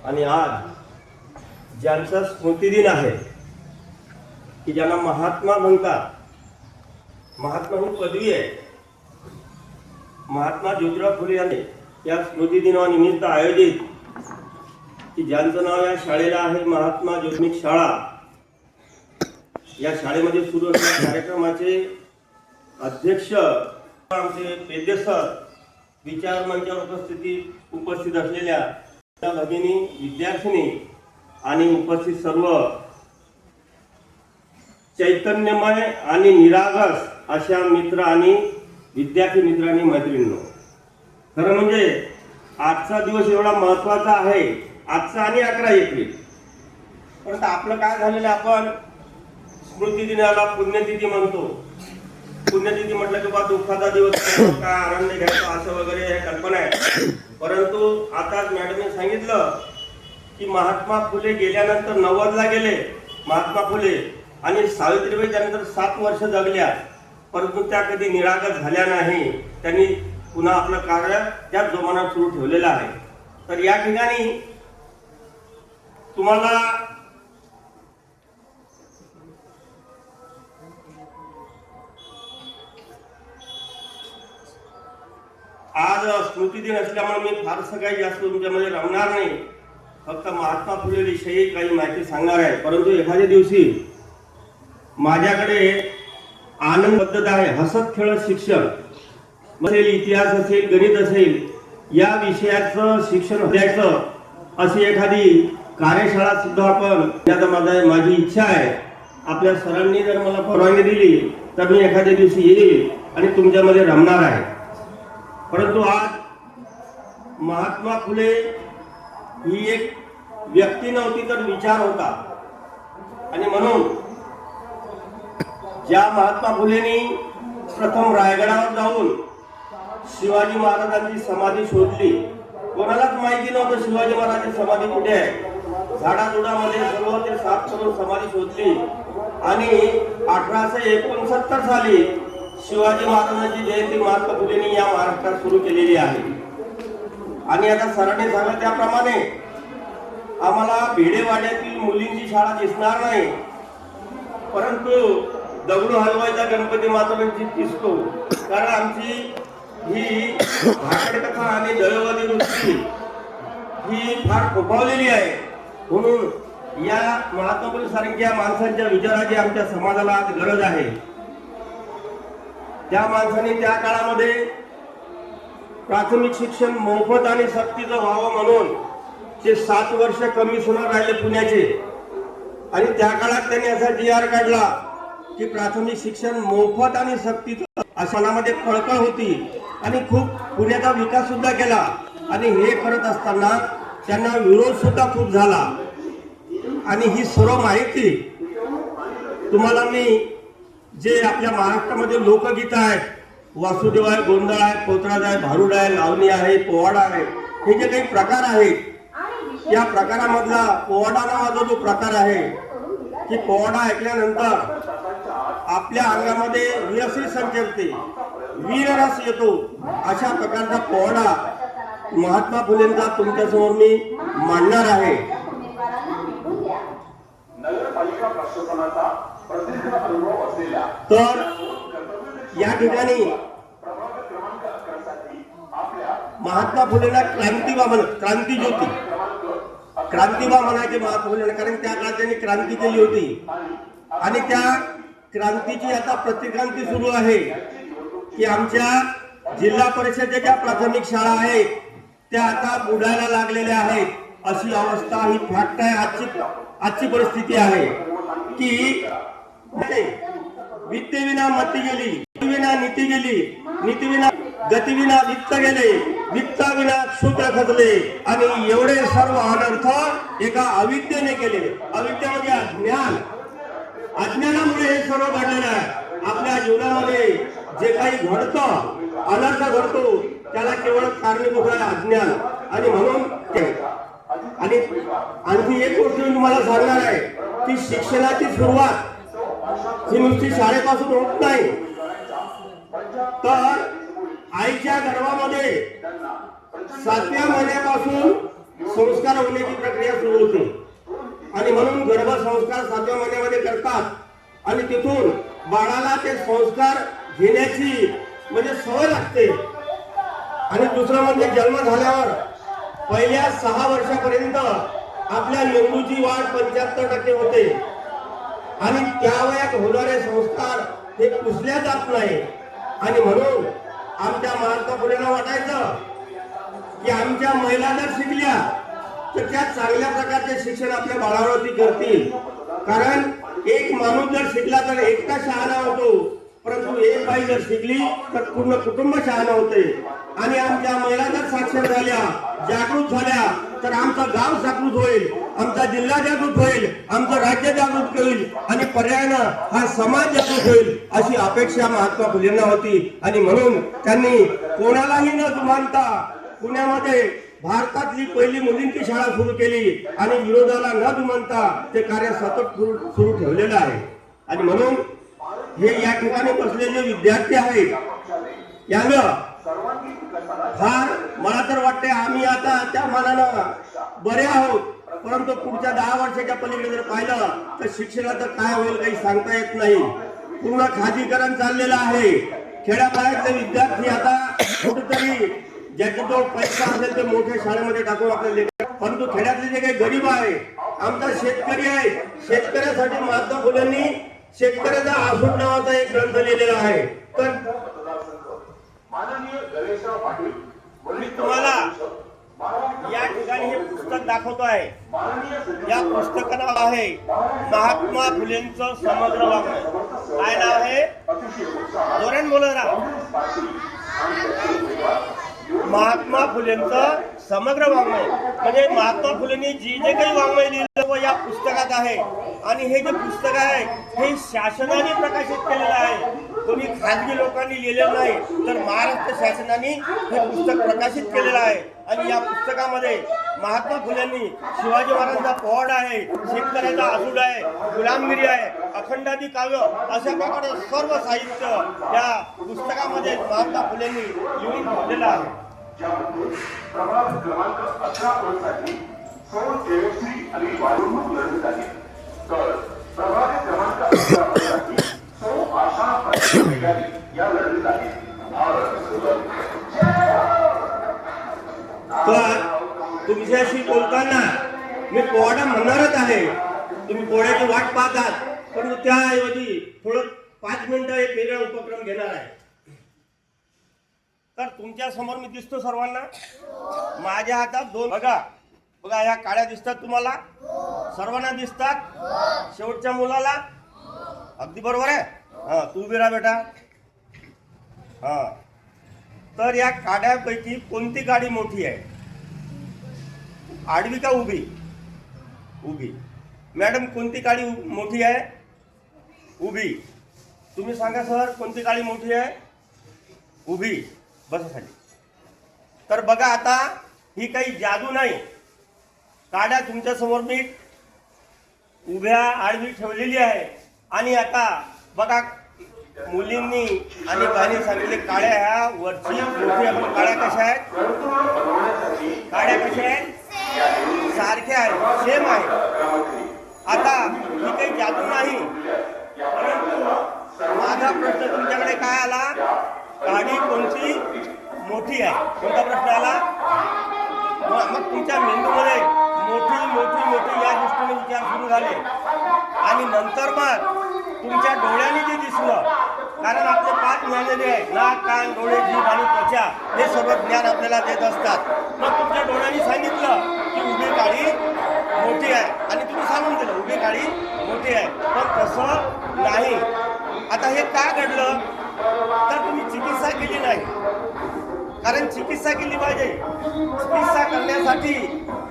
आणि आज ज्यांचा स्मृतिदिन आहे की ज्यांना महात्मा म्हणतात, महात्मा ही पदवी आहे, महात्मा ज्योतिराव फुले यांनी या स्मृतिदिनानिमित्त आयोजित की ज्यांचं नाव या शाळेला आहे महात्मा ज्योतिर्मिक शाळा, या शाळेमध्ये सुरू असलेल्या कार्यक्रमाचे अध्यक्ष आमचे पेद्य सर, विचार मंचावर उपस्थित असलेल्या भगिनी, विद्यार्थिनी आणि उपस्थित सर्व चैतन्यमय आणि निरागस अशा मित्र आणि विद्यार्थी मित्रांनी, मैत्रिणींनो, खरं म्हणजे आजचा दिवस एवढा महत्त्वाचा आहे, आजचा आणि 11 एप्रिल. परंतु आपलं काय झालेलं, आपण स्मृतिदिनाला पुण्यतिथी म्हणतो. पुण्यतिथी म्हटलं की बा दुःखाचा दिवस, काय आनंद घ्यायचा असं वगैरे हे कल्पना आहे. परंतु आताच मॅडमने सांगितलं की महात्मा फुले गेल्यानंतर 90ला गेले महात्मा फुले, आणि सावित्रीबाई त्यानंतर 7 वर्ष जगल्या, परंतु त्या कधी निरागस झाल्या नाही. त्यांनी पुन्हा आपलं कार्य त्याच जोमानात सुरू ठेवलेलं आहे. तर या ठिकाणी तुम्हाला आज स्मृतिदिन असल्यामुळे मी फारसं काही जास्त तुमच्यामध्ये रमणार नाही, फक्त महात्मा फुले विषयी काही माहिती सांगणार आहे. परंतु एखाद्या दिवशी माझ्याकडे आनंद पद्धत आहे, हसत खेळत शिक्षण असेल, इतिहास असेल, गणित असेल, या विषयाचं शिक्षण द्यायचं अशी एखादी कार्यशाळा सुद्धा आपण, माझी इच्छा आहे. आपल्या सरांनी जर मला परवानगी दिली तर मी एखाद्या दिवशी येईल आणि तुमच्यामध्ये रमणार आहे. परंतु आज महात्मा फुले ही एक व्यक्ती नव्हती तर विचार होता. आणि म्हणून ज्या महात्मा फुलेंनी प्रथम रायगडावर जाऊन शिवाजी महाराजांची समाधी शोधली, कोणालाच माहिती नव्हतं शिवाजी महाराजांची समाधी कुठे आहे. झाडाझुडामध्ये सर्व ते साफ करून समाधी शोधली आणि 1869 साली शिवाजी महाराजांची जयंती महात्मा फुलेंनी या महाराष्ट्रात सुरू केलेली आहे. आणि आता सरांनी सांगितलं त्याप्रमाणे आम्हाला भिडेवाड्यातील मुलींची शाळा दिसणार नाही, परंतु दगडू हलवायचा गणपती मातांची दिसतो. कारण आमची ही भाकड कथा आणि दळवादी वृत्ती ही फार फोफावलेली आहे. म्हणून या महात्मा फुले सारख्या माणसांच्या विचाराची आमच्या समाजाला आज गरज आहे. त्या माणसाने त्या काळामध्ये प्राथमिक शिक्षण मोफत आणि सक्तीचं व्हावं म्हणून ते 7 वर्ष कमिशनर राहिले पुण्याचे, आणि त्या काळात त्यांनी असा GR काढला की प्राथमिक शिक्षण मोफत आणि सक्तीचं, अशा मनामध्ये कळकळ होती आणि खूप पुण्याचा विकास सुद्धा केला. आणि हे करत असताना त्यांना विरोध सुद्धा खूप झाला. आणि ही सर्व माहिती तुम्हाला मी जे आपल्या महाराष्ट्रामध्ये लोकगीत आहेत, वासुदेव आहे, गोंधळ आहे, पोतराज आहे, भारुड आहे, लावणी आहे, पोवाडा आहे, हे जे काही प्रकार आहेत, या प्रकारामधला पोवाडा नावाचा जो प्रकार आहे की पोवाडा ऐकल्यानंतर आपल्या अंगामध्ये रसही संचरते, वीररस येतो. अशा प्रकारचा पोवाडा महात्मा फुलेंचा तुमच्यासमोर मी मांडणार आहे. तर या ठिकाणी महात्मा फुलेला क्रांतिबा म्हणायचे महात्मा फुलेला, कारण त्या काळात त्यांनी क्रांती केली होती. आणि त्या क्रांतीची आता प्रतिक्रांती सुरू आहे की आमच्या जिल्हा परिषदेच्या ज्या प्राथमिक शाळा आहेत त्या आता बुडायला लागलेल्या आहेत. अशी अवस्था ही फॅक्ट आहे, आजची परिस्थिती आहे की वित्तेविना मती गेली, विना नीती गेली, नीतीविना गतिविना वित्त गेले, वित्ताविना सूत्र खचले, आणि एवढे सर्व अनर्थ एका अविद्येने केले. अविद्या म्हणजे अज्ञान. अज्ञानामुळे हे सर्व घडलेलं आहे. आपल्या जीवनामध्ये जे काही घडतं, अनर्थ घडतो, त्याला केवळ कारणीभूत आहे अज्ञान. आणि म्हणून आणि आणखी एक गोष्ट मी तुम्हाला सांगणार आहे की शिक्षणाची सुरुवात ही नुसती शाळेपासून होत नाही, तर आईच्या गर्भामध्ये 7व्या महिन्यापासून संस्कार होण्याची प्रक्रिया सुरू होते आणि म्हणून गर्भसंस्कार 7व्या महिन्यामध्ये करतात आणि तिथून बाळाला ते संस्कार घेण्याची म्हणजे सवय लागते. आणि दुसरं म्हणजे जन्म झाल्यावर पहिल्या 6 वर्षापर्यंत आपल्या मेंदूची वाढ 75% होते आणि त्या वयात होणारे संस्कार हे पुसल्या जात नाही. आणि म्हणून आमच्या महात्मा फुलेंना वाटायचं की आमच्या महिला जर शिकल्या तर त्या चांगल्या प्रकारचे शिक्षण आपल्या बाळावरती करतील. कारण एक माणूस जर शिकला तर एकटा शहाणा होतो, परंतु एक बाई जर शिकली तर पूर्ण कुटुंब शहाणा होते. आणि आमच्या महिला जर साक्षर झाल्या, जागृत झाल्या तर आमचं गाव जागृत होईल, आमचा जिल्हा जागृत होईल, आमचं राज्य जागृत होईल आणि पर्यायानं हा समाज जागृत होईल अशी अपेक्षा महात्मा फुलेंना होती. आणि म्हणून त्यांनी कोणालाही न जुमानता पुण्यामध्ये भारतातली पहिली मुलींची शाळा सुरू केली आणि विरोधाला न जुमानता ते कार्य सतत सुरू ठेवलेलं आहे. आणि म्हणून हे या ठिकाणी बसलेले विद्यार्थी आहेत यानं फार मला तर वाटते आम्ही आता त्या मानानं बरे आहोत, परंतु पुढच्या 10 वर्षाच्या पलीकडे जर पाहिलं तर शिक्षणाचं काय होईल काही सांगता येत नाही. पूर्ण खाजगीकरण चाललेलं आहे. खेड्यापाड्यातले विद्यार्थी आता कुठेतरी ज्याच्याजवळ पैसा असेल ते मोठ्या शाळेमध्ये टाकून आपले लेकर, परंतु खेड्यातले जे काही गरीब आहे, आमचा शेतकरी आहे, शेतकऱ्यासाठी महात्मा फुलेंनी शेतकऱ्याचा आसूड नावाचा एक ग्रंथ लिहिलेला आहे. तर मी तुम्हाला या ठिकाणी हे पुस्तक दाखवतो आहे. या पुस्तकाचं नाव आहे महात्मा फुलेंचं समग्र वाङ्मय. काय नाव आहे? जोराने बोला जरा. महात्मा फुलेंचं समग्र वाङ्मय. म्हणजे महात्मा फुलेंनी जे काही वाङ्मय लिहिलं व या पुस्तकात आहे. आणि हे जे पुस्तक आहे हे शासनाने प्रकाशित केलेलं आहे, कोणी खाजगी लोकांनी लिहिलेलं नाही, तर महाराष्ट्र शासनाने हे पुस्तक प्रकाशित केलेलं आहे. आणि या पुस्तकामध्ये महात्मा फुलेंनी शिवाजी महाराजांचा पोवाडा आहे, शेतकऱ्याचा आसूड आहे, गुलामगिरी आहे, अखंडादी काव्य अशा प्रकारे सर्व साहित्य या पुस्तकामध्ये महात्मा फुलेंनी लिहून ठेवलेलं आहे. प्रभाग क्रमांक 11 साठी सौ जयश्री आणि वाढवणूक लढत आहे. तर प्रभाग क्रमांक 11 साठी सौ आशा अधिकारी या लढत आहे. तुमच्याशी बोलताना मी पोवाडा म्हणणारच आहे. तुम्ही पोळ्याची वाट पाहतात, परंतु त्याऐवजी थोडं 5 मिनिटं एक वेगळा उपक्रम घेणार आहे. तर तुमच्या समोर मी दिसतो सर्वांना. माझ्या हातात 2 बघा बघा ह्या काड्या दिसतात तुम्हाला? सर्वांना दिसतात? शेवटच्या मुलाला अगदी बरोबर आहे. हा, तू उभी राहा बेटा. हा, तर या काड्यापैकी कोणती गाडी मोठी आहे? आडवी का उभी? उभी. मॅडम कोणती गाडी मोठी आहे? उभी. तुम्ही सांगा सर कोणती गाडी मोठी आहे? उभी. बसा खाली. तर बघा आता ही काही जादू नाही. काड्या तुमच्या समोर मी उभ्या आडवी ठेवलेली आहे. आणि आता बघा मुलींनी आणि बाईंनी सांगितले काड्या ह्या वरची मोठी आपण काड्या कशा आहेत? काड्या कशा आहेत? सारख्या आहेत, सेम आहे. आता ही काही जादू नाही, परंतु माझा प्रश्न तुमच्याकडे काय आला? काडी कोणती मोठी आहे? कोणता प्रश्न आला? मग तुमच्या मेंदूमध्ये मोठी मोठी मोठी या दृष्टीने विचार सुरू झाले. आणि नंतर मग तुमच्या डोळ्याने जे दिसलं, कारण आपले 5 ज्ञानेंद्रिय आहे, नाक कान डोळे जीभ आणि त्वचा, हे सर्व ज्ञान आपल्याला देत असतात. मग तुमच्या डोळ्यांनी सांगितलं की उभी काडी मोठी आहे आणि तुम्ही सांगून दिलं उभी काडी मोठी आहे. पण तसं नाही. आता हे का घडलं? तर तुम्ही चिकित्सा केली नाही. कारण चिकित्सा केली पाहिजे. चिकित्सा करण्यासाठी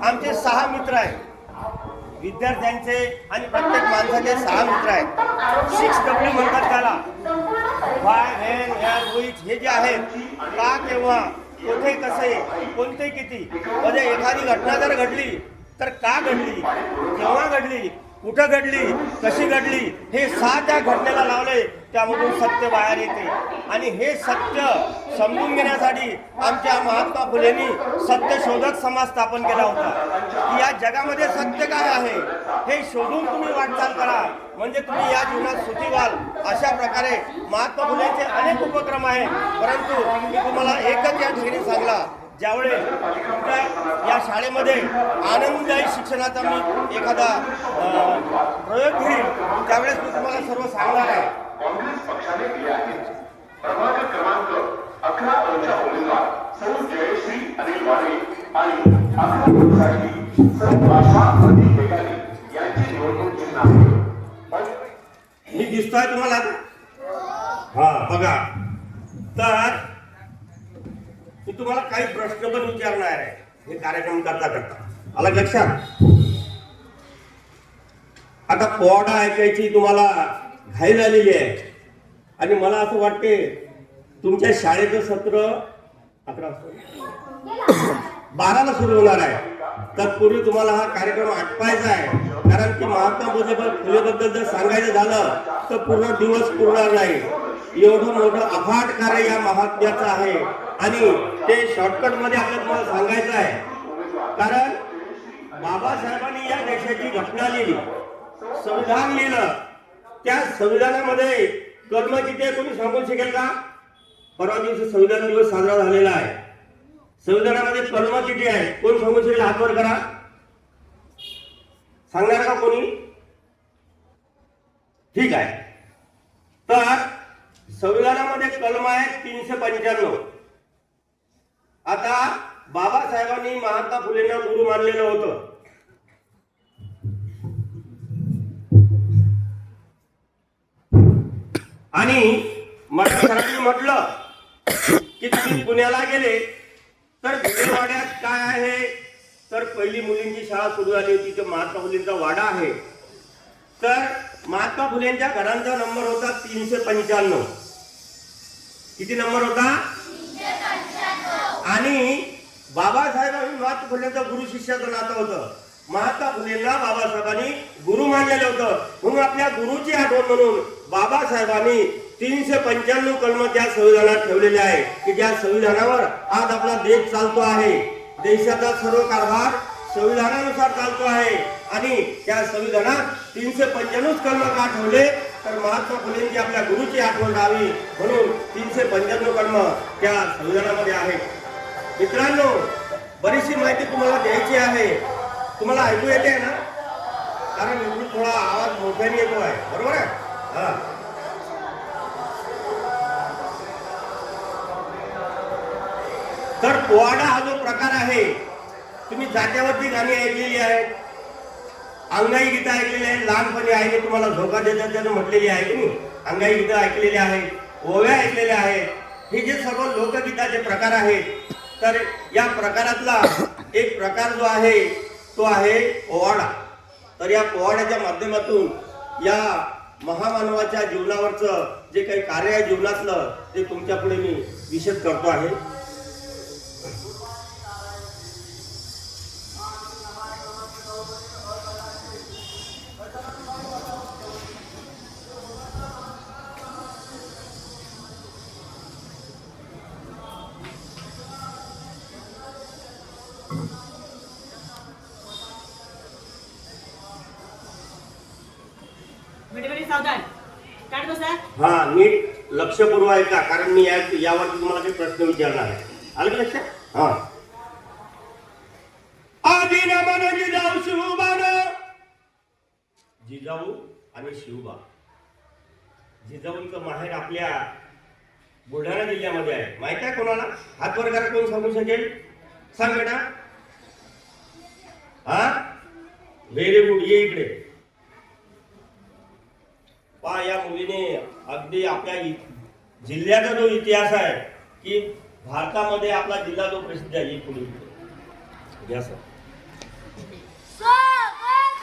आमचे 6 मित्र आहेत. विद्यार्थ्यांचे आणि प्रत्येक माणसाचे 6 मित्र आहेत. 6W म्हणतात त्याला. व्हाय, व्हेन, व्हेअर, व्हिच हे जे आहेत, का, केव्हा, कुठे, कसे, कोणते, किती. म्हणजे एखादी घटना जर घडली तर का घडली, केव्हा घडली, कुठं घडली, कशी घडली, हे 6 त्या घटनेला लावले त्यामधून सत्य बाहेर येते आणि हे सत्य समजून घेण्यासाठी आमच्या महात्मा फुलेंनी सत्यशोधक समाज स्थापन केला होता की या जगामध्ये सत्य काय आहे हे शोधून तुम्ही वाटचाल करा म्हणजे तुम्ही या जीवनात सुखी व्हाल. अशा प्रकारे महात्मा फुलेंचे अनेक उपक्रम आहेत. परंतु मी तुम्हाला एकच या ठिकाणी सांगला, ज्यावेळेस तुमच्या या शाळेमध्ये आनंददायी शिक्षणाचा मी एखादा प्रयोग घेईल त्यावेळेस मी तुम्हाला सर्व सांगणार आहे. काँग्रेस पक्षाने दिले आहेत. प्रभाग क्रमांक 11 च्या उमेदवार सौ जयश्री अनिल वारे आणि 11 साठी सौ आशा प्रदीप बेगारी यांची निवडणूक चिन्ह आहे. मी दिसतोय तुम्हाला? हा बघा, तर मी तुम्हाला काही प्रश्न पण विचारणार आहे हे कार्यक्रम करता करता. आला लक्षात? आता पोवाडा ऐकायची तुम्हाला घाई झालेली आहे आणि मला असं वाटते तुमच्या शाळेचं सत्र 12ला सुरू होणार आहे. तत्पूर्वी तुम्हाला हा कार्यक्रम आटपायचा आहे, कारण की महात्मा फुलेबद्दल जर सांगायचं झालं तर पूर्ण दिवस पुरणार नाही. एवढं मोठं अफाट कार्य या महात्म्याचं आहे आणि ते शॉर्टकट मध्ये आपल्याला तुम्हाला सांगायचं आहे. कारण बाबासाहेबांनी या देशाची घटना लिहिली, संविधान लिहिलं. त्या संविधानामध्ये कलम किती आहे कोणी सांगू शकेल का? परवा दिवशी संविधान दिवस साजरा झालेला आहे. संविधानामध्ये कलम किती आहे कोण सांगू शकेल? हात वर करा. सांगणार का कोणी? ठीक आहे. तर संविधानामध्ये कलम आहे 395. आता बाबासाहेबांनी महात्मा फुलेंना गुरु मानलेलं होतं. आणि सरांनी म्हटलं की तुम्ही पुण्याला गेले तर भिडेवाड्यात काय आहे, तर पहिली मुलींची शाळा सुरू झाली होती. तो महात्मा फुलेंचा वाडा आहे. तर महात्मा फुलेंच्या घरांचा नंबर होता 395. किती नंबर होता? आणि बाबासाहेब आणि महात्मा फुलेंचं गुरु शिष्याचं नातं होतं. महात्मा फुलेंना बाबासाहेबांनी गुरु मानलेलं होतं. म्हणून आपल्या गुरुची आठवण म्हणून बाबासाहेबांनी 395 कलम त्या संविधानात ठेवलेले आहे की ज्या संविधानावर आज आपला देश चालतो आहे. देशाचा सर्व कारभार संविधानानुसार चालतो आहे आणि त्या संविधानात 395 कलम का ठेवले तर महात्मा फुलेंची आपल्या गुरुची आठवण राहावी म्हणून 395 कलम त्या संविधानामध्ये आहेत. मित्रांनो, बरीचशी माहिती तुम्हाला द्यायची आहे. तुम्हाला ऐकू येते ना? कारण इकडून थोडा आवाज मोठ्याने येतो आहे, बरोबर आहे? हा. तर पोवाडा हा जो प्रकार आहे, तुम्ही जात्यावरती गाणी ऐकलेली आहेत, अंगाई गीतं ऐकलेली आहेत. लहानपणी आईने तुम्हाला धोका देतात त्यानं म्हटलेली आहे की नाही? अंगाई गीतं ऐकलेली आहेत, ओव्या ऐकलेल्या आहेत. हे जे सर्व लोकगीताचे प्रकार आहेत, तर या प्रकारातला एक प्रकार जो आहे तो आहे पोवाडा. तर या पोवाड्याच्या माध्यमातून या महामानवाच्या जीवनावरचं जे काही कार्य आहे जीवनातलं ते तुमच्या पुढे मी विशद करतो आहे. सावधान काढ बसा. हा, नीट लक्षपूर्वक ऐका, कारण मी यावरती तुम्हाला काही प्रश्न विचारणार आहे. आलं का लक्षात? हा. आधी न मन जिजाऊ शिवबान, जिजाऊ आणि शिवबा. जिजाऊंचं माहेर आपल्या बुलढाणा जिल्ह्यामध्ये आहे. माहिती आहे कोणाला? हात वर करा, कोण सांगू शकेल? सांग बेटा. हा, व्हेरी गुड. ये इकडे. पहा, या मुलीने अगदी आपल्या जिल्ह्याचा जो इतिहास आहे की भारतामध्ये आपला जिल्हा जो प्रसिद्ध आहे पुणे.